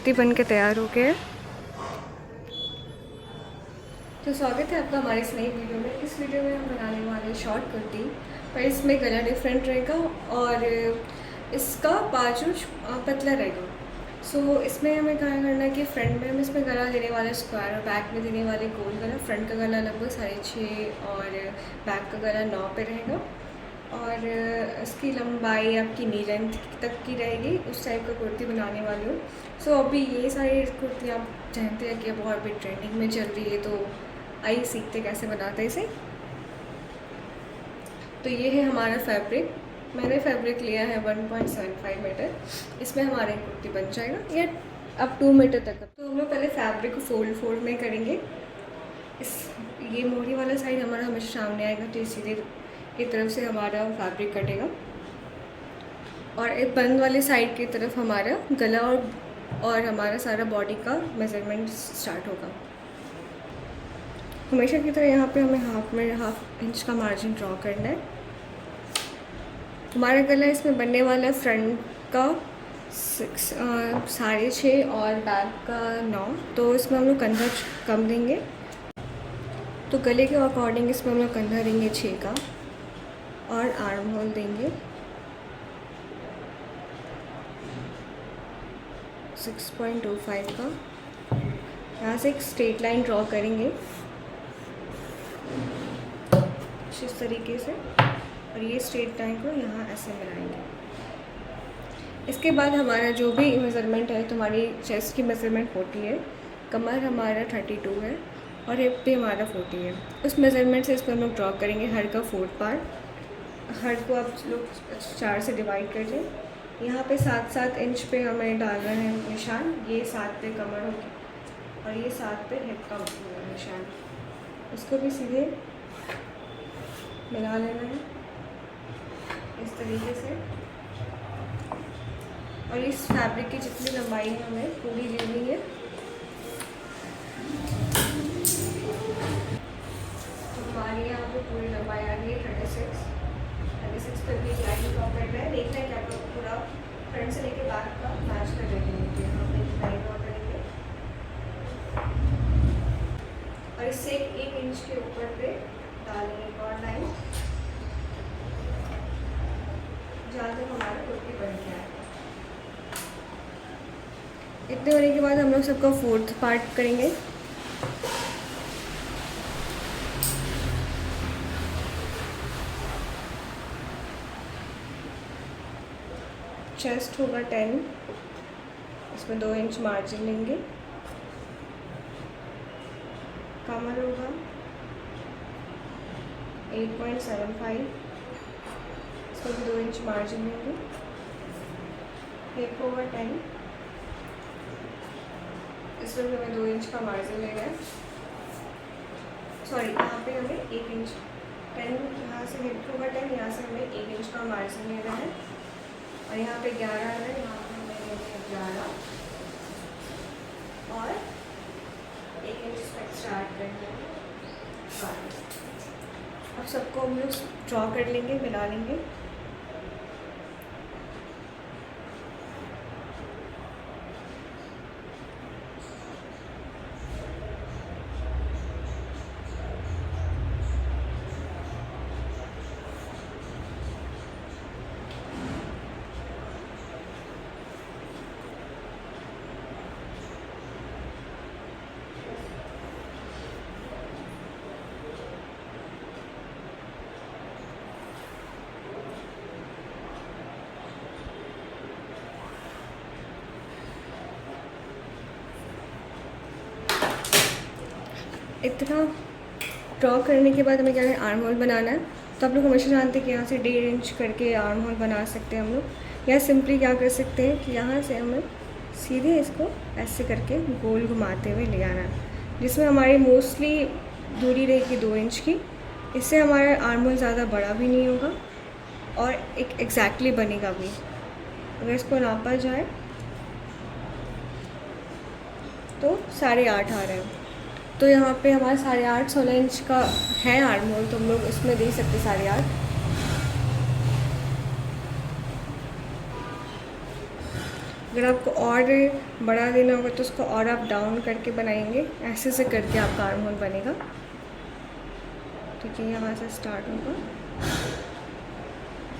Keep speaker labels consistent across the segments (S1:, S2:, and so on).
S1: कुर्ती बन के तैयार हो गया है। तो स्वागत है आपका हमारे इस नई वीडियो में। इस वीडियो में हम बनाने वाले हैं शॉर्ट कुर्ती, पर इसमें गला डिफरेंट रहेगा और इसका बाजू पतला रहेगा। सो इसमें हमें क्या करना है कि फ्रंट में हम इसमें गला देने वाले स्क्वायर और बैक में देने वाले गोल गला। फ्रंट का गला लगभग 6.5 और बैक का गला 9 पे रहेगा और इसकी लंबाई आपकी नी लेंथ तक की रहेगी। उस टाइप का कुर्ती बनाने वाली हूँ। सो अभी ये सारी कुर्ती आप जानते हैं कि अब और भी ट्रेंडिंग में चल रही है, तो आइए सीखते कैसे बनाते हैं इसे। तो ये है हमारा फैब्रिक। मैंने फैब्रिक लिया है 1.75 मीटर। इसमें हमारी कुर्ती बन जाएगा या अब 2 मीटर तक। तो हम लोग पहले फैब्रिक को फोल्ड में करेंगे। इस ये मोड़ी वाला साइड हमारा हमेशा सामने आएगा, तो सीधे की तरफ से हमारा फैब्रिक कटेगा और एक बंद वाले साइड की तरफ हमारा गला और हमारा सारा बॉडी का मेजरमेंट स्टार्ट होगा। हमेशा की तरह यहाँ पे हमें हाफ इंच का मार्जिन ड्रॉ करना है। हमारा गला इसमें बनने वाला है फ्रंट का 6.5 और बैक का 9, तो इसमें हम लोग कंधा कम देंगे। तो गले के अकॉर्डिंग इसमें हम लोग कंधा देंगे 6 का और आर्म होल देंगे 6.25 का। यहाँ से एक स्ट्रेट लाइन ड्रॉ करेंगे इस तरीके से और ये स्ट्रेट लाइन को यहाँ ऐसे मिलाएंगे। इसके बाद हमारा जो भी मेज़रमेंट है, तो हमारी चेस्ट की मेज़रमेंट 40 है, कमर हमारा 32 है और हिप भी हमारा 40 है। उस मेज़रमेंट से इसको हम लोग ड्रॉ करेंगे हर का 4 पार्ट। हर को आप लोग 4 से डिवाइड करिए। यहाँ पे 7-7 इंच पे हमें डालना है निशान। ये 7 पे कमर होगी और ये 7 पे हिप का निशान। इसको भी सीधे मिला लेना है इस तरीके से। और इस फैब्रिक की जितनी लंबाई है हमें पूरी लेनी है। तो हमारी यहाँ पे पूरी लंबाई आ रही है 36 पे भी लाइन ड्रॉ करना है। देखना है कि आप लोग पूरा फ्रंट से लेके बैक का मैच कर देंगे। तो यहाँ पे लाइन ड्रॉ करेंगे और इससे 1 इंच के ऊपर पे डालेंगे एक और लाइन, जहाँ तक हमारा कुर्ती बन गया है। इतने होने के बाद हम लोग सबका 4th पार्ट करेंगे। चेस्ट होगा 10, इसमें 2 इंच मार्जिन लेंगे। कमर होगा 8.75, इसमें भी 2 इंच मार्जिन लेंगे। हिप होगा 10, इसमें भी हमें 2 इंच का मार्जिन लेना है। सॉरी, यहाँ पे हमें 1 इंच 10, यहाँ से हिप होगा 10, यहाँ से हमें 1 इंच का मार्जिन लेना है और यहाँ पे 11 है, यहाँ पे हमें 11 और 1 इंच एक्स्ट्रा ऐड करना है। अब सबको हम लोग ड्रॉ कर लेंगे, मिला लेंगे। इतना ड्रॉ करने के बाद हमें क्या है, आर्म होल बनाना है। तो आप लोग हमेशा जानते हैं कि यहाँ से 1.5 इंच करके आर्म होल बना सकते हैं हम लोग, या सिंपली क्या कर सकते हैं कि यहाँ से हमें सीधे इसको ऐसे करके गोल घुमाते हुए ले आना है, जिसमें हमारी मोस्टली दूरी रहेगी 2 इंच की। इससे हमारा आर्म होल ज़्यादा बड़ा भी नहीं होगा और एक एग्जैक्टली बनेगा भी। अगर इसको नापा जाए तो 8.5 आ रहा है। तो यहाँ पे हमारा 8.5 16 इंच का है आर्म होल, तो हम लोग इसमें दे सकते 8.5। अगर आपको और बड़ा देना होगा तो उसको और आप डाउन करके बनाएंगे, ऐसे से करके आपका आर्म होल बनेगा। ठीक है, यहाँ से स्टार्ट होगा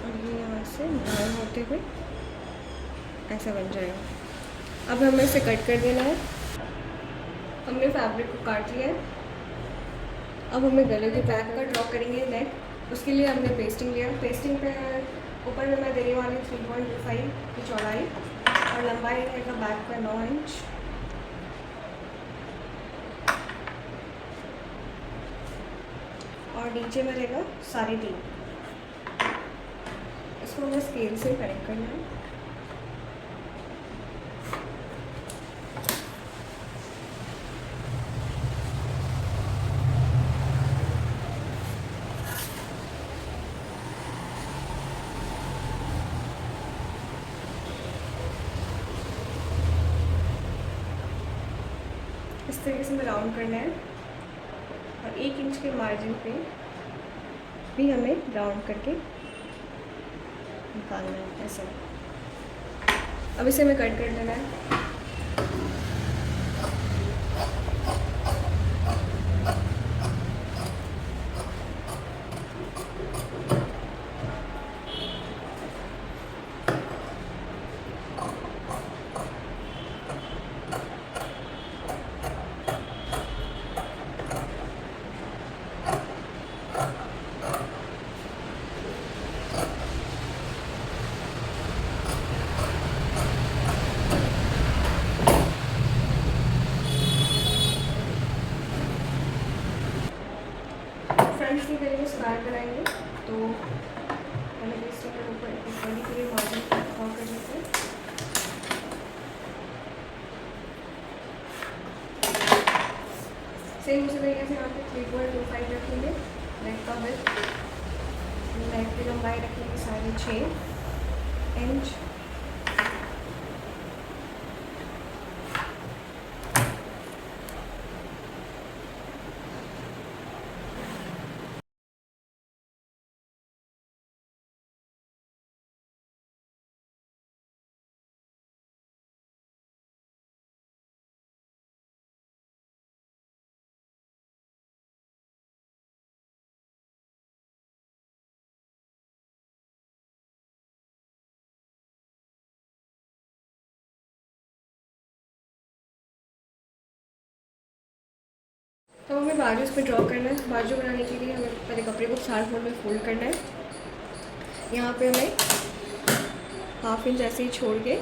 S1: और ये यहाँ से डाउन होते हुए ऐसा बन जाएगा। अब हमें इसे कट कर देना है। हमने फैब्रिक को काट लिया है। अब हमें गले के बैक का ड्रॉ करेंगे नेक। उसके लिए हमने पेस्टिंग लिया। पेस्टिंग पे ऊपर में मैं देने वाली 3.25 की चौड़ाई और लंबाई रहेगा बैक का 9 इंच। और नीचे में रहेगा 3.5। इसको हमें स्केल से कनेक्ट करना है। इस तरीके से हमें राउंड करना है और 1 इंच के मार्जिन पे भी हमें राउंड करके निकालना है ऐसे। अब इसे हमें कट कर देना है। फ्रंट की तरीके से स्क्वायर बनाएंगे तो पहले बेस के ऊपर इक्वली के लिए मार्जिन ड्रॉ कर लेते हैं। सेम उसी तरीके से यहाँ पे 3.25 रखेंगे। नेक का विड्थ, नेक की लंबाई रखेंगे 6.5 इंच। तो हमें बाजू इस पर ड्रॉ करना है। बाजू बनाने के लिए हमें पहले कपड़े को 4 फोल्ड में फोल्ड करना है। यहाँ पे हमें 1/2 इंच ऐसे ही छोड़ के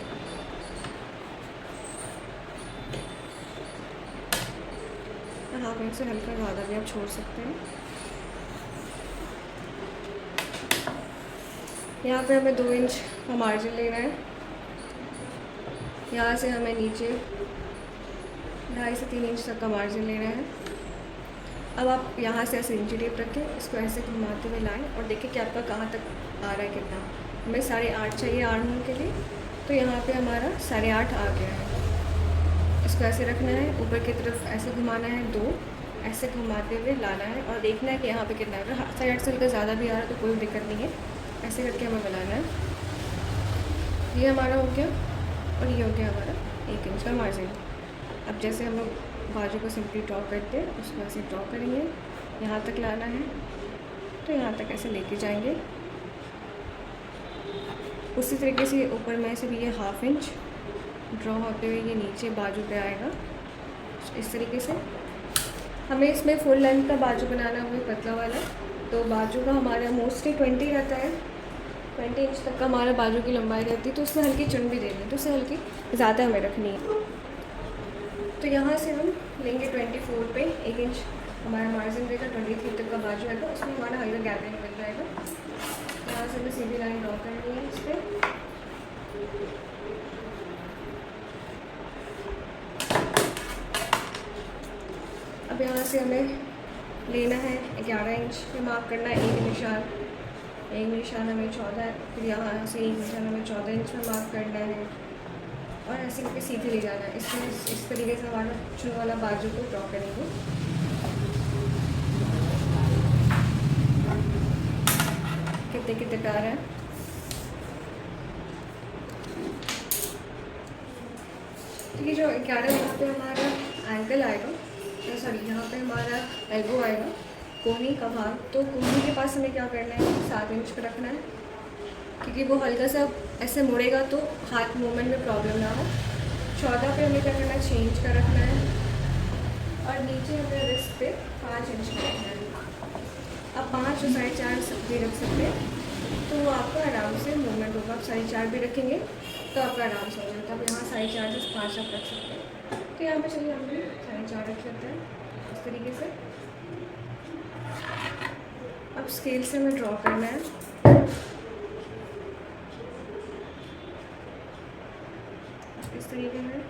S1: और 1/2 इंच से हल्का ज़्यादा भी आप छोड़ सकते हैं। यहाँ पे हमें 2 इंच का मार्जिन लेना है। यहाँ से हमें नीचे 2.5 से 3 इंच तक का मार्जिन लेना है। अब आप यहाँ से ऐसे इंची टेप रखें, इसको ऐसे घुमाते हुए लाएं और देखें कि आपका कहाँ तक आ रहा है, कितना। हमें 8.5 चाहिए आर्म होल के लिए, तो यहाँ पे हमारा 8.5 आ गया है। इसको ऐसे रखना है, ऊपर की तरफ ऐसे घुमाना है, 2 ऐसे घुमाते हुए लाना है और देखना है कि यहाँ पे कितना है। अगर 8.5 से हल्का ज़्यादा भी आ रहा है तो कोई दिक्कत नहीं है, ऐसे करके हमें बनाना है। ये हमारा हो गया और ये हो गया हमारा 1 इंच का मार्जिन। अब जैसे हम लोग बाजू को सिंपली ड्रॉ करते हैं, उसको ऐसे ड्रॉ करेंगे, यहाँ तक लाना है तो यहाँ तक ऐसे लेके जाएंगे। उसी तरीके से ऊपर में से भी ये 1/2 इंच ड्रॉ होते हुए ये नीचे बाजू पे आएगा। इस तरीके से हमें इसमें फुल लेंथ का बाजू बनाना है, वो पतला वाला। तो बाजू का हमारा मोस्टली 20 रहता है, 20 इंच तक का हमारा बाजू की लंबाई रहती है। तो उसमें हल्की चुन भी देनी है, तो उससे हल्की ज़्यादा हमें रखनी है। तो यहाँ से हम लेंगे 24 पे 1 इंच हमारा मार्जिन रहेगा, 23 तक का बाजू आएगा, उसमें हमारा हल्का गैपिंग बन जाएगा। यहाँ से हमें सीधी लाइन ड्रॉ करनी है इस पर। अब यहाँ से हमें लेना है 11 इंच पे मार्क करना है, एक निशान हमें 14, फिर यहाँ से एक निशान हमें 14 इंच में मार्क करना है और ऐसे करके सीधे ले जाना है। इसमें इस तरीके से हमारा चुन वाला बाजू को ड्रॉ करेंगे। कितने कितने प्यार है। तो ये जो 11 यहाँ पे हमारा एंकल आएगा, सॉरी यहाँ पे हमारा एल्बो आएगा, कोहनी का भाग। तो कोहनी के पास हमें क्या करना है, 7 इंच पर रखना है, क्योंकि वो हल्का सा ऐसे मुड़ेगा तो हाथ मूवमेंट में प्रॉब्लम ना हो। 14 पे हमें क्या करना है, 6 इंच का रखना है, और नीचे हमें रिस्ट पे 5 इंच का रखना है। अब 5 और 4.5 भी रख सकते हैं, तो वो आपका आराम से मूवमेंट होगा। आप 4.5 भी रखेंगे तो आपका आराम से हो जाता है। अब यहाँ 4.5 से 5 आप रख सकते हैं। तो यहाँ पे चलिए हम भी 4.5 रख लेते हैं इस तरीके से। अब स्केल से हमें ड्रॉ करना है, इस तरीके में।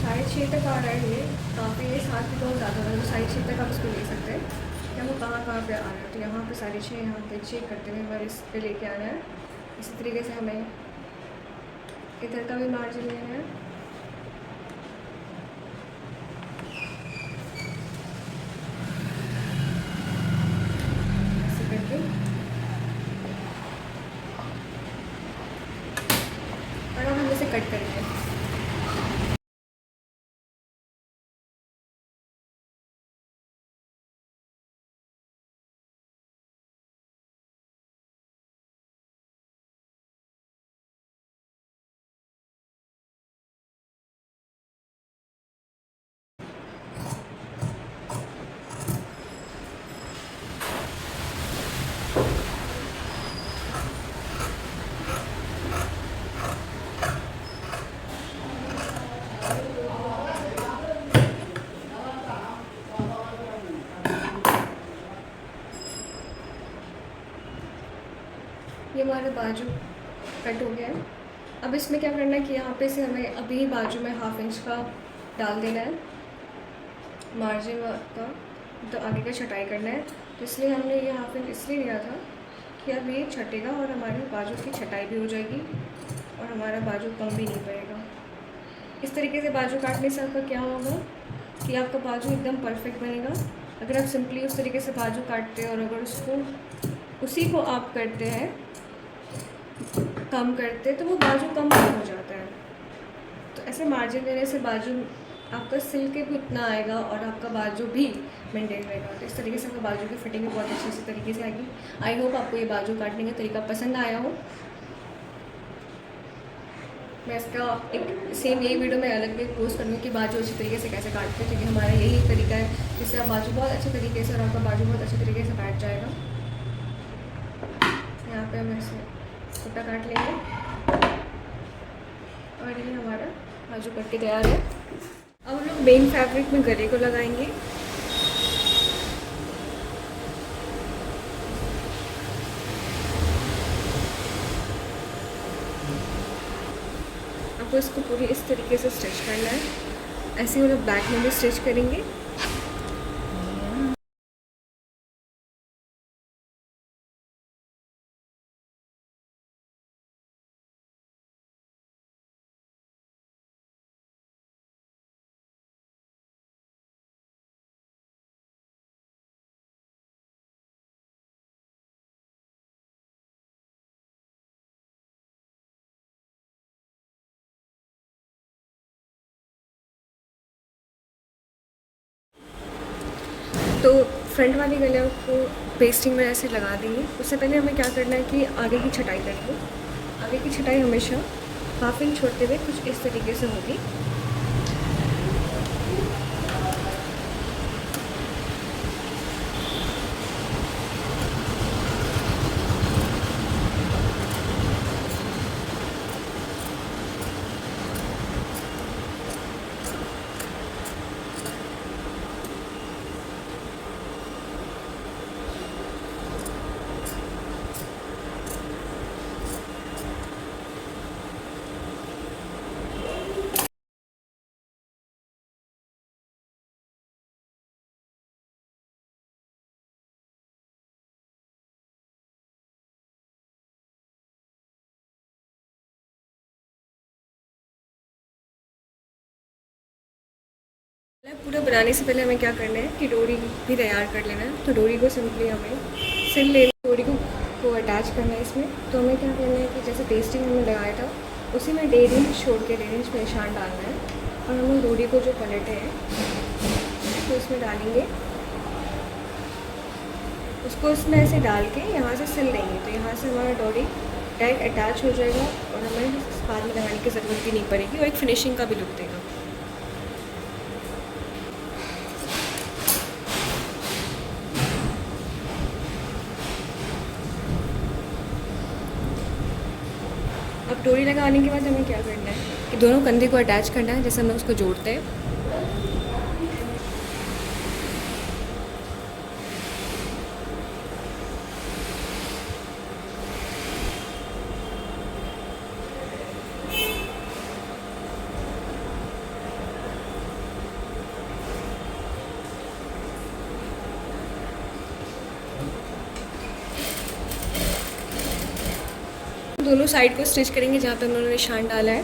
S1: साढ़े 6 तक आ रहा है ये, काफ़ी ये 7 भी बहुत ज़्यादा है, तो 6.5 तक आप इसको ले सकते हैं। क्या वो कहाँ कहाँ पे आ रहा है, तो यहाँ पे 6.5, यहाँ पे चेक करते हुए हमें इस पे लेके आना है। इसी तरीके से हमें इधर का भी मार्जिन लेना है, ऐसे करके, और अब हम इसे कट करेंगे। ये हमारा बाजू कट हो गया है। अब इसमें क्या करना है कि यहाँ पे से हमें अभी बाजू में 1/2 इंच का डाल देना है मार्जिन का, तो आगे का छटाई करना है। तो इसलिए हमने ये 1/2 इंच इसलिए लिया था कि अब ये छटेगा और हमारी बाजू की छटाई भी हो जाएगी और हमारा बाजू कम भी नहीं पड़ेगा। इस तरीके से बाजू काटने से आपका क्या होगा कि आपका बाजू एकदम परफेक्ट बनेगा। अगर आप सिंपली उस तरीके से बाजू काटते हैं और अगर उसको उसी को आप करते हैं, कम करते, तो वो बाजू कम हो जाता है। तो ऐसे मार्जिन देने से बाजू आपका सिल के भी उतना आएगा और आपका बाजू भी मेंटेन रहेगा। तो इस तरीके से आपका बाजू की फिटिंग भी बहुत अच्छे तरीके से आएगी। आई होप आपको ये बाजू काटने का तरीका पसंद आया हो। मैं इसका एक सेम यही वीडियो में अलग भी पोस्ट करूँगी कि बाजू अच्छी तरीके से कैसे काटते हैं, क्योंकि हमारा यही तरीका है जिससे आप बाजू बहुत अच्छे तरीके से और आपका बाजू बहुत अच्छे तरीके से बैठ जाएगा। यहाँ पे हम ऐसे छोटा काट लेंगे और ये हमारा बाजू कट के तैयार है। अब हम लोग मेन फैब्रिक में गले को लगाएंगे। आपको इसको पूरी इस तरीके से स्टिच करना है। ऐसे ही हम लोग बैक में भी स्टिच करेंगे। तो फ्रंट वाले गले को पेस्टिंग में ऐसे लगा देंगे। उससे पहले हमें क्या करना है कि आगे की छटाई करेंगे। आगे की छटाई हमेशा 1/2 इंच छोड़ते हुए कुछ इस तरीके से होगी। पूरा बनाने से पहले हमें क्या करना है कि डोरी भी तैयार कर लेना है। तो डोरी को सिंपली हमें सिल ले डोरी को अटैच करना है इसमें। तो हमें क्या करना है कि जैसे पेस्टिंग हमने लगाया था उसी में 1.5 इंच छोड़ के 1.5 इंच में निशान डालना है और हम डोरी को जो पलटे हैं तो इसमें डालेंगे, उसको इसमें ऐसे डाल के यहाँ से सिल लेंगे। तो यहाँ से हमारा डोरी डायरेक्ट अटैच हो जाएगा और हमें बाद में लगाने की ज़रूरत भी नहीं पड़ेगी और एक फिनिशिंग का भी लुक देगा। अब डोरी लगाने के बाद हमें क्या करना है कि दोनों कंधे को अटैच करना है, जैसे हम उसको जोड़ते हैं। दोनों साइड को स्टिच करेंगे जहाँ पे उन्होंने निशान डाला है।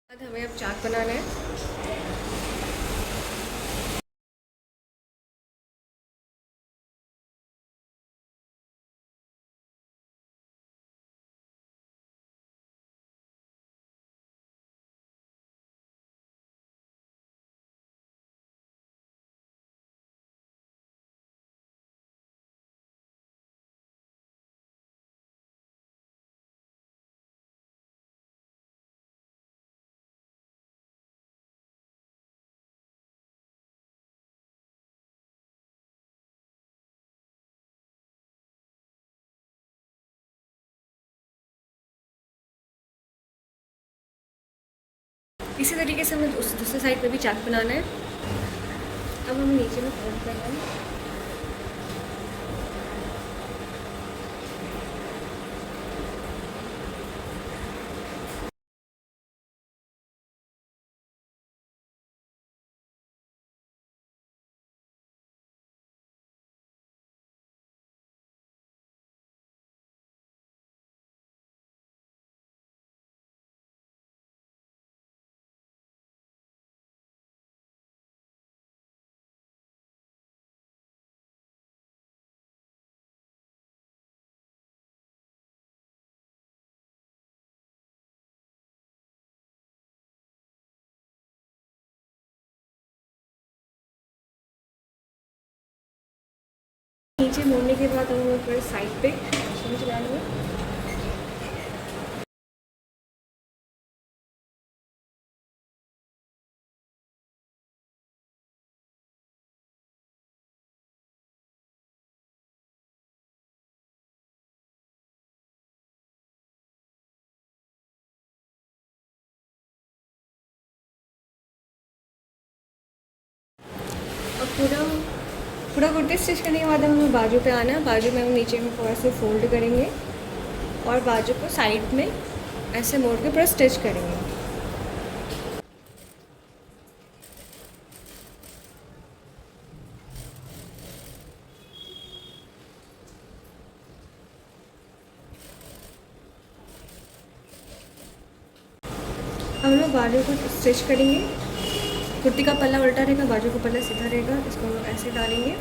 S1: बाद हमें अब चाक बनाना है। इसी तरीके से हमें उस दूसरे साइड पे भी चाक बनाना है। अब हमें नीचे में फोल्ड करना है। नीचे मोड़ने के बाद हम लोग थोड़े साइड पे मशीन चलाएंगे। और पूरा पूरा कुर्ती स्टिच करने के बाद हमें बाजू पे आना है। बाजू में हम नीचे में थोड़ा सा फोल्ड करेंगे और बाजू को साइड में ऐसे मोड़ के पूरा स्टिच करेंगे। हम लोग बाजू को स्टिच करेंगे। कुर्ती का पल्ला उल्टा रहेगा, बाजू का पल्ला सीधा रहेगा। इसको हम लोग ऐसे डालेंगे,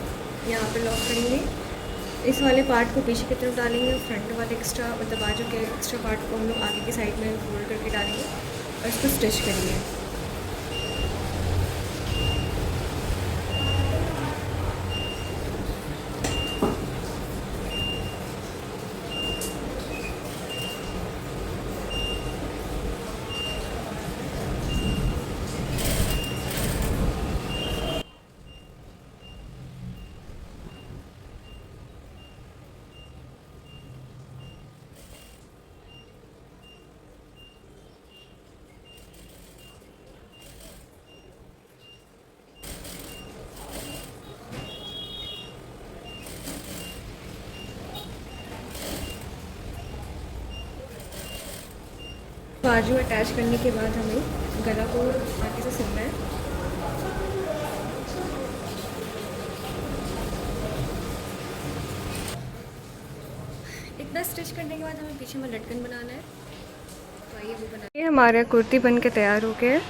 S1: यहाँ पे लॉक करेंगे। इस वाले पार्ट को पीछे की तरफ डालेंगे और फ्रंट वाले एक्स्ट्रा मतलब बाजू के एक्स्ट्रा पार्ट को हम लोग आगे की साइड में फोल्ड करके डालेंगे और इसको स्टिच करेंगे। बाजू अटैच करने के बाद हमें गला को आगे से सिलना है। इतना स्टिच करने के बाद हमें पीछे में लटकन बनाना है। तो ये वो बना, ये हमारा कुर्ती बन के तैयार हो गया है।